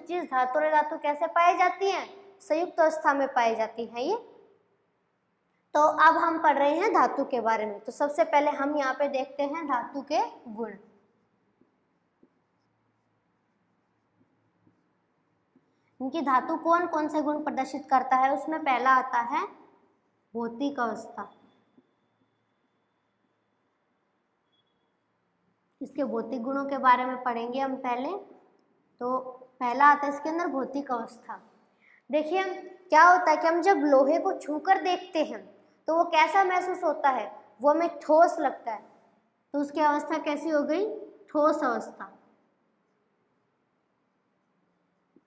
चीज धातु और धातु कैसे पाई जाती हैं? संयुक्त अवस्था में पाई जाती है ये। तो अब हम पढ़ रहे हैं धातु के बारे में। तो सबसे पहले हम यहाँ पे देखते हैं धातु के गुण। इनकी धातु कौन कौन से गुण प्रदर्शित करता है, उसमें पहला आता है भौतिक अवस्था। इसके भौतिक गुणों के बारे में पढ़ेंगे हम पहले। तो पहला आता है इसके अंदर भौतिक अवस्था। देखिए क्या होता है कि हम जब लोहे को छूकर देखते हैं तो वो कैसा महसूस होता है? वो हमें ठोस लगता है। तो उसकी अवस्था कैसी हो गई? ठोस अवस्था।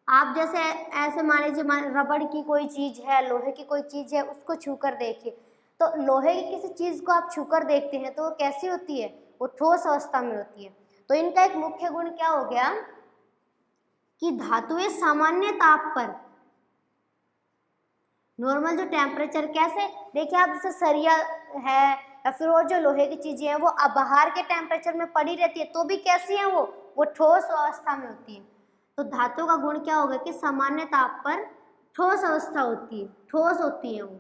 आप जैसे ऐसे मान लीजिए रबड़ की कोई चीज है, लोहे की कोई चीज है, उसको छूकर देखिए। तो लोहे की किसी चीज को आप छूकर देखते हैं तो वो कैसी होती है? वो ठोस अवस्था में होती है। तो इनका एक मुख्य गुण क्या हो गया कि धातुएं सामान्य ताप पर, नॉर्मल जो टेम्परेचर, कैसे देखिए आप जैसे सरिया है या फिर और जो लोहे की चीजें हैं वो अब बाहर के टेम्परेचर में पड़ी रहती है तो भी कैसी है वो ठोस अवस्था में होती है। तो धातु का गुण क्या होगा कि सामान्य ताप पर ठोस अवस्था होती है, ठोस होती है, वो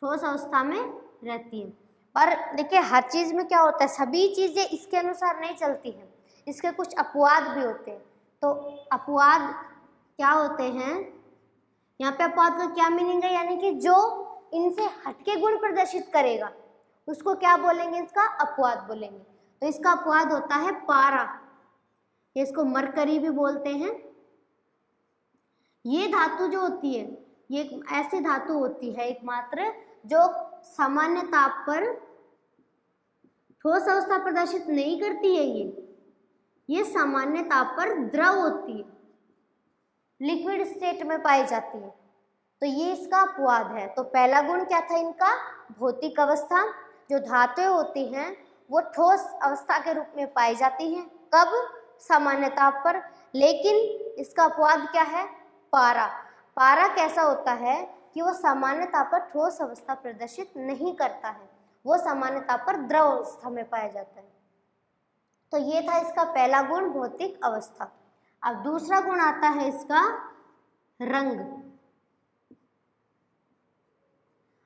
ठोस अवस्था में रहती है। पर देखिए हर चीज में क्या होता है, सभी चीजें इसके अनुसार नहीं चलती हैं, इसके कुछ अपवाद भी होते हैं। तो अपवाद क्या होते हैं? यहाँ पे अपवाद का क्या मीनिंग है? यानी कि जो इनसे हटके गुण प्रदर्शित करेगा उसको क्या बोलेंगे? इसका अपवाद बोलेंगे। तो इसका अपवाद होता है पारा, इसको मरकरी भी बोलते हैं। ये धातु जो होती है ये एक ऐसी धातु होती है एकमात्र जो सामान्य ताप पर ठोस अवस्था प्रदर्शित नहीं करती है। ये सामान्य ताप पर द्रव होती है, लिक्विड स्टेट में पाई जाती है। तो ये इसका अपवाद है। तो पहला गुण क्या था इनका? भौतिक अवस्था। जो धातुएं होती हैं वो ठोस अवस्था के रूप में पाई जाती हैं। कब? सामान्य ताप पर। लेकिन इसका अपवाद क्या है? पारा। पारा कैसा होता है कि वो सामान्य ताप पर ठोस अवस्था प्रदर्शित नहीं करता है, वो सामान्य ताप पर द्रव अवस्था में पाया जाता है। तो ये था इसका पहला गुण, भौतिक अवस्था। अब दूसरा गुण आता है इसका रंग।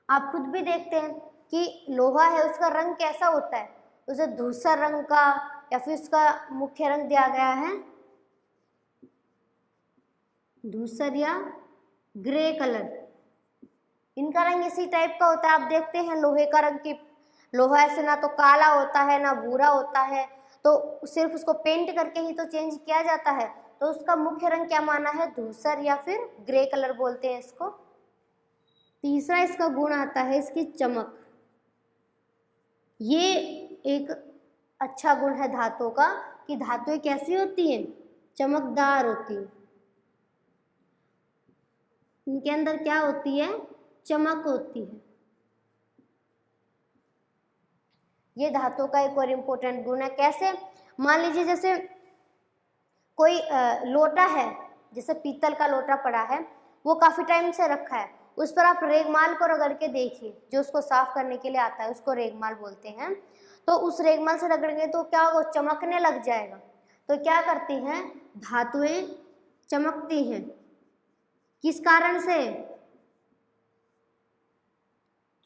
आप खुद भी देखते हैं कि लोहा है उसका रंग कैसा होता है, उसे धूसर रंग का या फिर उसका मुख्य रंग दिया गया है धूसर या ग्रे कलर। इनका रंग इसी टाइप का होता है। आप देखते हैं लोहे का रंग की, लोहा ऐसे ना तो काला होता है ना भूरा होता है, तो सिर्फ उसको पेंट करके ही तो चेंज किया जाता है। तो उसका मुख्य रंग क्या माना है? धूसर या फिर ग्रे कलर बोलते हैं इसको। तीसरा इसका गुण आता है इसकी चमक। ये एक अच्छा गुण है धातु का कि धातुएं कैसी होती हैं? चमकदार होती है। इनके अंदर क्या होती है? चमक होती है। ये धातु का एक और इम्पोर्टेंट गुण है। कैसे? मान लीजिए जैसे कोई लोटा है, जैसे पीतल का लोटा पड़ा है, वो काफी टाइम से रखा है, उस पर आप रेगमाल को रगड़ के देखिए, जो उसको साफ करने के लिए आता है उसको रेगमाल बोलते हैं। तो उस रेगमाल से रगड़ेंगे तो क्या होगा? चमकने लग जाएगा। तो क्या करती हैं धातुएं? चमकती हैं। किस कारण से?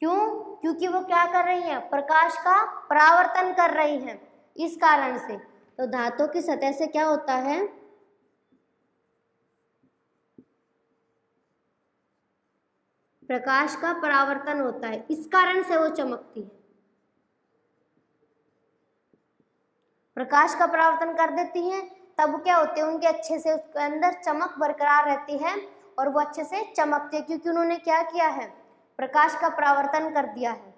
क्यों? क्योंकि वो क्या कर रही हैं? प्रकाश का परावर्तन कर रही हैं, इस कारण से। तो धातु की सतह से क्या होता है? प्रकाश का परावर्तन होता है, इस कारण से वो चमकती है। प्रकाश का परावर्तन कर देती हैं तब क्या होते हैं? उनके अच्छे से उसके अंदर चमक बरकरार रहती है और वो अच्छे से चमकते हैं, क्योंकि उन्होंने क्या किया है? प्रकाश का परावर्तन कर दिया है।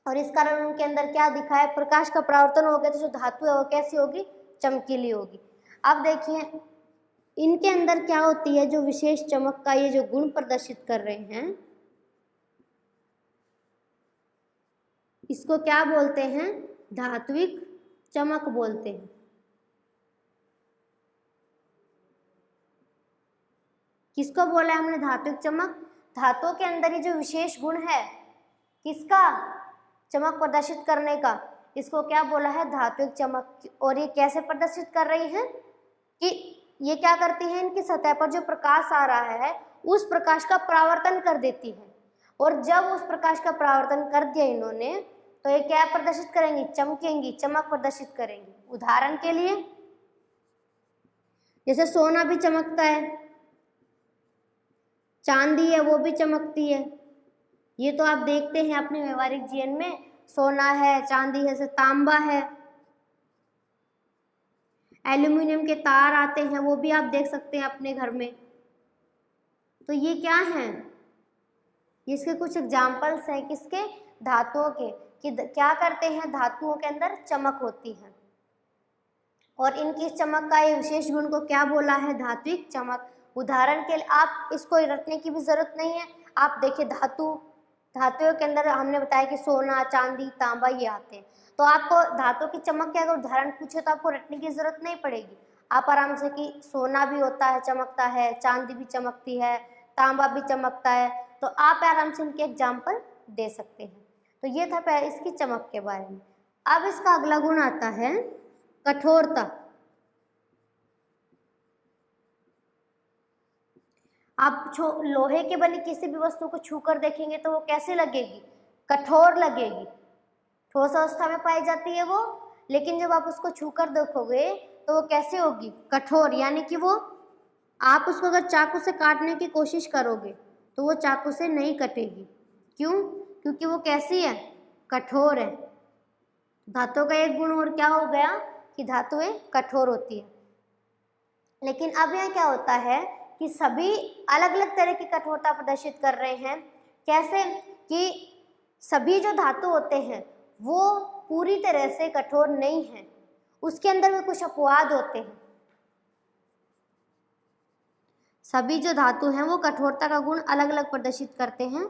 और इस कारण उनके अंदर क्या दिखा है? प्रकाश का परावर्तन हो गया तो जो धातु है वो कैसी होगी? चमकीली होगी। अब देखिए इनके अंदर क्या होती है जो विशेष चमक का ये जो गुण प्रदर्शित कर रहे हैं, इसको क्या बोलते हैं? धात्विक चमक बोलते हैं। किसको बोला है हमने? धात्विक चमक। धातुओं के अंदर ये जो विशेष गुण है किसका? चमक प्रदर्शित करने का, इसको क्या बोला है? धात्विक चमक। और ये कैसे प्रदर्शित कर रही है? कि ये क्या करती है, इनकी सतह पर जो प्रकाश आ रहा है उस प्रकाश का परावर्तन कर देती है, और जब उस प्रकाश का परावर्तन कर दिया इन्होंने तो ये क्या प्रदर्शित करेंगी, चमकेंगी, चमक प्रदर्शित करेंगी। उदाहरण के लिए जैसे सोना भी चमकता है, चांदी है वो भी चमकती है, ये तो आप देखते हैं अपने व्यवहारिक जीवन में, सोना है, चांदी है, जैसे तांबा है, एल्यूमिनियम के तार आते हैं वो भी आप देख सकते हैं अपने घर में। तो ये क्या हैं, इसके कुछ एग्जाम्पल्स हैं, किसके, धातुओं के, कि क्या करते हैं, धातुओं के अंदर चमक होती है, और इनकी चमक का ये विशेष गुण को क्या बोला है, धात्विक चमक। उदाहरण के लिए आप इसको रटने की भी जरूरत नहीं है, आप देखिए धातुओं के अंदर हमने बताया कि सोना, चांदी, तांबा ये आते हैं, तो आपको धातु की चमक के अगर उदाहरण पूछे तो आपको रटने की जरूरत नहीं पड़ेगी, आप आराम से कि सोना भी होता है, चमकता है, चांदी भी चमकती है, तांबा भी चमकता है, तो आप आराम से इनके एग्जाम्पल दे सकते हैं। तो ये था इसकी चमक के बारे में। अब इसका अगला गुण आता है कठोरता। आप लोहे के बनी किसी भी वस्तु को छूकर देखेंगे तो वो कैसे लगेगी, कठोर लगेगी, ठोस अवस्था में पाई जाती है वो, लेकिन जब आप उसको छूकर देखोगे तो वो कैसे होगी, कठोर, यानी कि वो आप उसको अगर चाकू से काटने की कोशिश करोगे तो वो चाकू से नहीं कटेगी। क्यों, क्योंकि वो कैसी है, कठोर है। धातु का एक गुण और क्या हो गया कि धातुएं कठोर होती है। लेकिन अब यहाँ क्या होता है कि सभी अलग अलग तरह की कठोरता प्रदर्शित कर रहे हैं। कैसे कि सभी जो धातु होते हैं वो पूरी तरह से कठोर नहीं है, उसके अंदर में कुछ अपवाद होते हैं। सभी जो धातु हैं वो कठोरता का गुण अलग अलग प्रदर्शित करते हैं।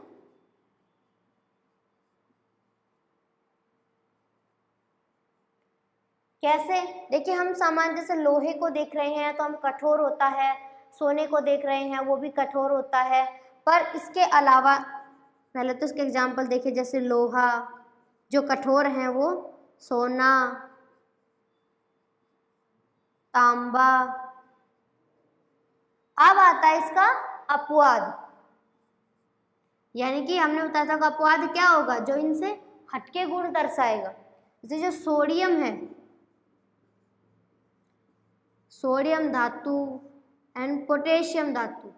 कैसे, देखिए हम सामान्य जैसे लोहे को देख रहे हैं तो हम कठोर होता है, सोने को देख रहे हैं वो भी कठोर होता है, पर इसके अलावा पहले तो इसके एग्जाम्पल देखिए, जैसे लोहा जो कठोर हैं वो सोना, तांबा। अब आता है इसका अपवाद, यानी कि हमने बताया था कि अपवाद क्या होगा, जो इनसे हटके गुण दर्शाएगा। जैसे जो सोडियम है, सोडियम धातु एंड पोटेशियम धातु,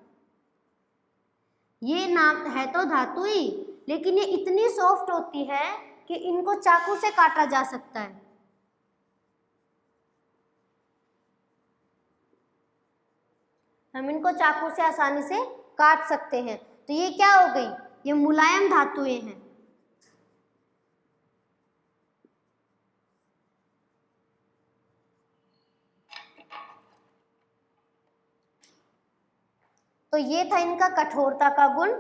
ये नाम है तो धातु ही, लेकिन ये इतनी सॉफ्ट होती है कि इनको चाकू से काटा जा सकता है। हम इनको चाकू से आसानी से काट सकते हैं। तो ये क्या हो गई, ये मुलायम धातुएं हैं। तो ये था इनका कठोरता का गुण।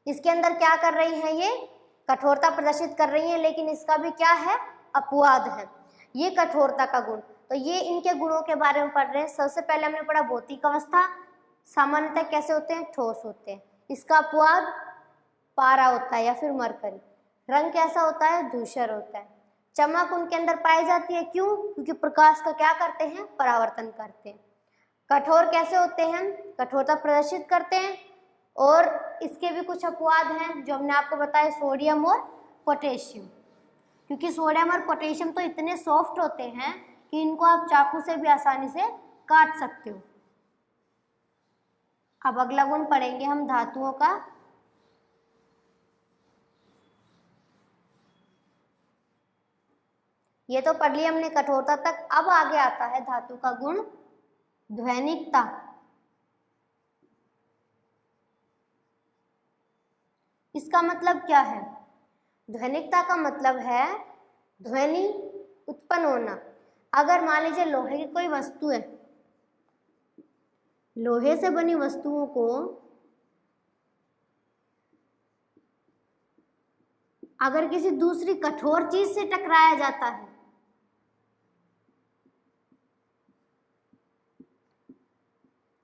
इसके अंदर क्या कर रही है, ये कठोरता प्रदर्शित कर रही है, लेकिन इसका भी क्या है, अपवाद है। ये कठोरता का गुण, तो ये इनके गुणों के बारे में पढ़ रहे हैं। सबसे पहले हमने पढ़ा भौतिक अवस्था, सामान्यतः कैसे होते हैं, ठोस होते हैं। इसका अपवाद पारा होता है या फिर मरकरी। रंग कैसा होता है, धूसर होता है। चमक उनके अंदर पाई जाती है, क्यों, क्योंकि प्रकाश का क्या करते हैं, परावर्तन करते हैं। कठोर कैसे होते हैं, कठोरता प्रदर्शित करते हैं। और इसके भी कुछ अपवाद हैं जो हमने आपको बताया, सोडियम और पोटेशियम, क्योंकि सोडियम और पोटेशियम तो इतने सॉफ्ट होते हैं कि इनको आप चाकू से भी आसानी से काट सकते हो। अब अगला गुण पढ़ेंगे हम धातुओं का। ये तो पढ़ लिया हमने कठोरता तक। अब आगे आता है धातु का गुण ध्वनिकता। इसका मतलब क्या है, ध्वनिकता का मतलब है ध्वनि उत्पन्न होना। अगर मान लीजिए लोहे की कोई वस्तु है, लोहे से बनी वस्तुओं को अगर किसी दूसरी कठोर चीज से टकराया जाता है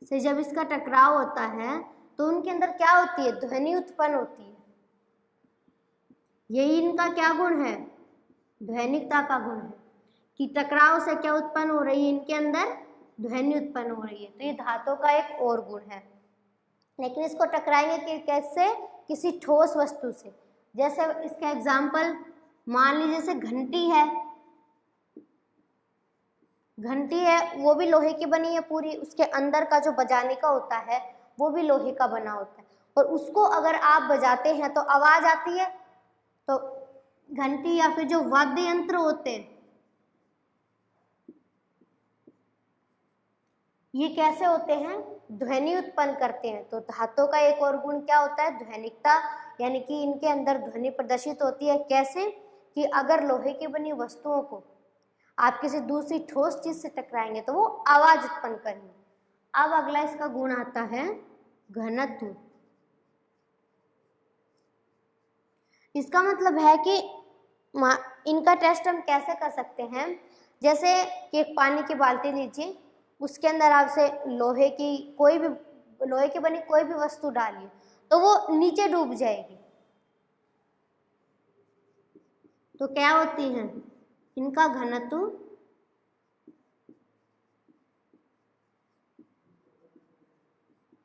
से जब इसका टकराव होता है तो उनके अंदर क्या होती है, ध्वनि उत्पन्न होती है। यही इनका क्या गुण है, ध्वनिकता का गुण है, कि टकराव से क्या उत्पन्न हो रही है, इनके अंदर ध्वनि उत्पन्न हो रही है। तो ये धातु का एक और गुण है। लेकिन इसको टकराएंगे कि कैसे? किसी ठोस वस्तु से। जैसे इसका एग्जाम्पल मान लीजिए जैसे घंटी है, घंटी है वो भी लोहे की बनी है पूरी, उसके अंदर का जो बजाने का होता है वो भी लोहे का बना होता है, और उसको अगर आप बजाते हैं तो आवाज आती है। तो घंटी या फिर जो वाद्य यंत्र होते हैं ये कैसे होते हैं? ध्वनि उत्पन्न करते हैं। तो धातु का एक और गुण क्या होता है? ध्वनिकता, यानी कि इनके अंदर ध्वनि प्रदर्शित होती है। कैसे? कि अगर लोहे की बनी वस्तुओं को आप किसी दूसरी ठोस चीज से टकराएंगे तो वो आवाज उत्पन्न करेंगे। अब अगला इसका गुण आता है घनत्व। इसका मतलब है कि इनका टेस्ट हम कैसे कर सकते हैं? जैसे कि एक पानी की बाल्टी लीजिए, उसके अंदर आपसे लोहे की बनी कोई भी वस्तु डालिए तो वो नीचे डूब जाएगी। तो क्या होती हैं इनका घनत्व?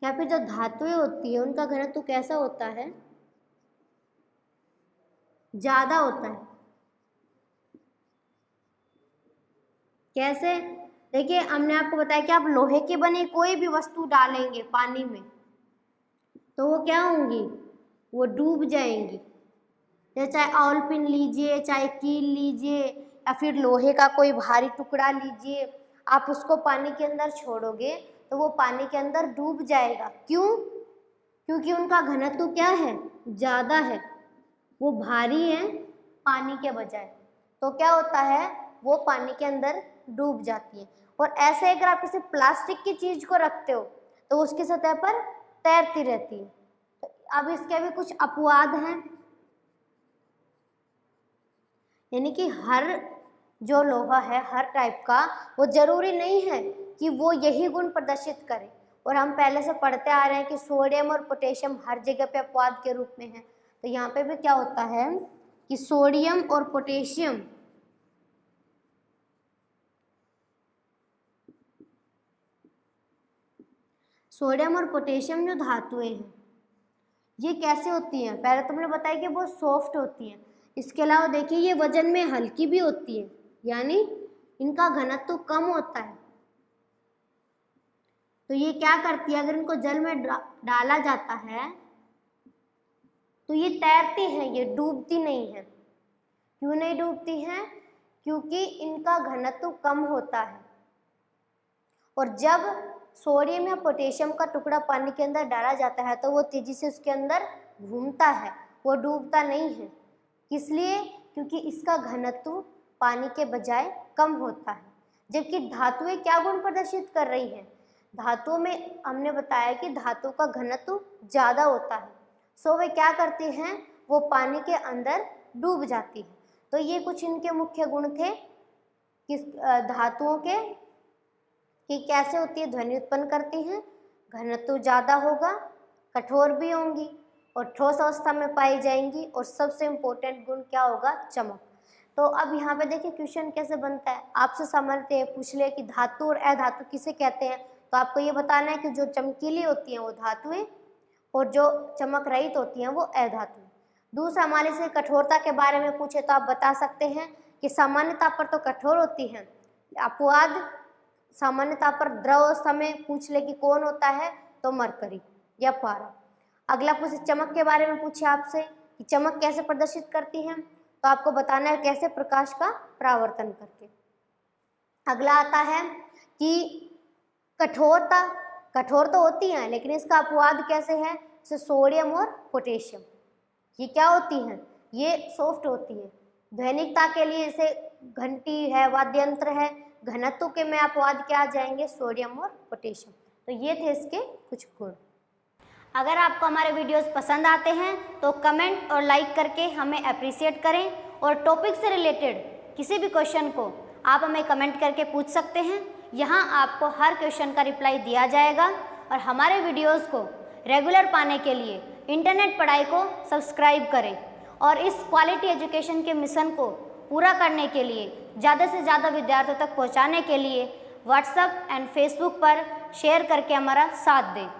या फिर जो धातुएं होती है उनका घनत्व कैसा होता है? ज्यादा होता है। कैसे? देखिए हमने आपको बताया कि आप लोहे की बनी कोई भी वस्तु डालेंगे पानी में तो वो क्या होंगी? वो डूब जाएंगी। चाहे आउल पिन लीजिए, चाहे कील लीजिए, या फिर लोहे का कोई भारी टुकड़ा लीजिए, आप उसको पानी के अंदर छोड़ोगे तो वो पानी के अंदर डूब जाएगा। क्यों? क्योंकि उनका घनत्व क्या है? ज़्यादा है, वो भारी है पानी के बजाय। तो क्या होता है? वो पानी के अंदर डूब जाती है। और ऐसे अगर आप किसी प्लास्टिक की चीज को रखते हो तो उसकी सतह पर तैरती रहती है। तो अब इसके भी कुछ अपवाद हैं, यानी कि हर जो लोहा है हर टाइप का वो जरूरी नहीं है कि वो यही गुण प्रदर्शित करे। और हम पहले से पढ़ते आ रहे हैं कि सोडियम और पोटेशियम हर जगह पे अपवाद के रूप में है। तो यहाँ पे भी क्या होता है कि सोडियम और पोटेशियम जो धातुएं हैं ये कैसे होती हैं? पहले तुमने बताया कि वो सॉफ्ट होती हैं। इसके अलावा देखिए ये वजन में हल्की भी होती है, यानी इनका घनत्व कम होता है। तो ये क्या करती है? अगर इनको जल में डाला जाता है तो ये तैरती हैं, ये डूबती नहीं है। क्यों नहीं डूबती हैं? क्योंकि इनका घनत्व कम होता है। और जब सोडियम या पोटेशियम का टुकड़ा पानी के अंदर डाला जाता है तो वो तेजी से उसके अंदर घूमता है, वो डूबता नहीं है। इसलिए क्योंकि इसका घनत्व पानी के बजाय कम होता है। जबकि धातुएं क्या गुण प्रदर्शित कर रही हैं? धातुओं में हमने बताया कि धातु का घनत्व ज़्यादा होता है, सो वे क्या करती हैं? वो पानी के अंदर डूब जाती है। तो ये कुछ इनके मुख्य गुण थे किस धातुओं के, कि कैसे होती है? ध्वनि उत्पन्न करती हैं, घनत्व ज़्यादा होगा, कठोर भी होंगी और ठोस अवस्था में पाई जाएंगी, और सबसे इम्पोर्टेंट गुण क्या होगा? चमक। तो अब यहाँ पे देखिए क्वेश्चन कैसे बनता है। आपसे सामान्य पूछ ले कि धातु और अधातु किसे कहते हैं, तो आपको ये बताना है कि जो चमकीली होती हैं वो धातुएं और जो चमक रहित होती हैं वो अधातु। दूसरा हमारे से कठोरता के बारे में पूछे तो आप बता सकते हैं कि सामान्यता पर तो कठोर होती हैं, अपवाद सामान्यता पर द्रव अवस्था में पूछ ले कि कौन होता है, तो मरकरी या पारा। अगला पूछे चमक के बारे में पूछे आपसे कि चमक कैसे प्रदर्शित करती है, तो आपको बताना है कैसे? प्रकाश का परावर्तन करके। अगला आता है कि कठोरता, कठोर तो होती है लेकिन इसका अपवाद कैसे है? जैसे सोडियम और पोटेशियम, ये क्या होती हैं? ये सॉफ्ट होती है। ध्वनिकता के लिए जैसे घंटी है, वाद्य यंत्र है, घनत्व के में अपवाद क्या आ जाएंगे? सोडियम और पोटेशियम। तो ये थे इसके कुछ गुण। अगर आपको हमारे वीडियोस पसंद आते हैं तो कमेंट और लाइक करके हमें अप्रिशिएट करें, और टॉपिक से रिलेटेड किसी भी क्वेश्चन को आप हमें कमेंट करके पूछ सकते हैं। यहाँ आपको हर क्वेश्चन का रिप्लाई दिया जाएगा। और हमारे वीडियोस को रेगुलर पाने के लिए इंटरनेट पढ़ाई को सब्सक्राइब करें, और इस क्वालिटी एजुकेशन के मिशन को पूरा करने के लिए, ज़्यादा से ज़्यादा विद्यार्थियों तक पहुँचाने के लिए व्हाट्सएप एंड फेसबुक पर शेयर करके हमारा साथ दें।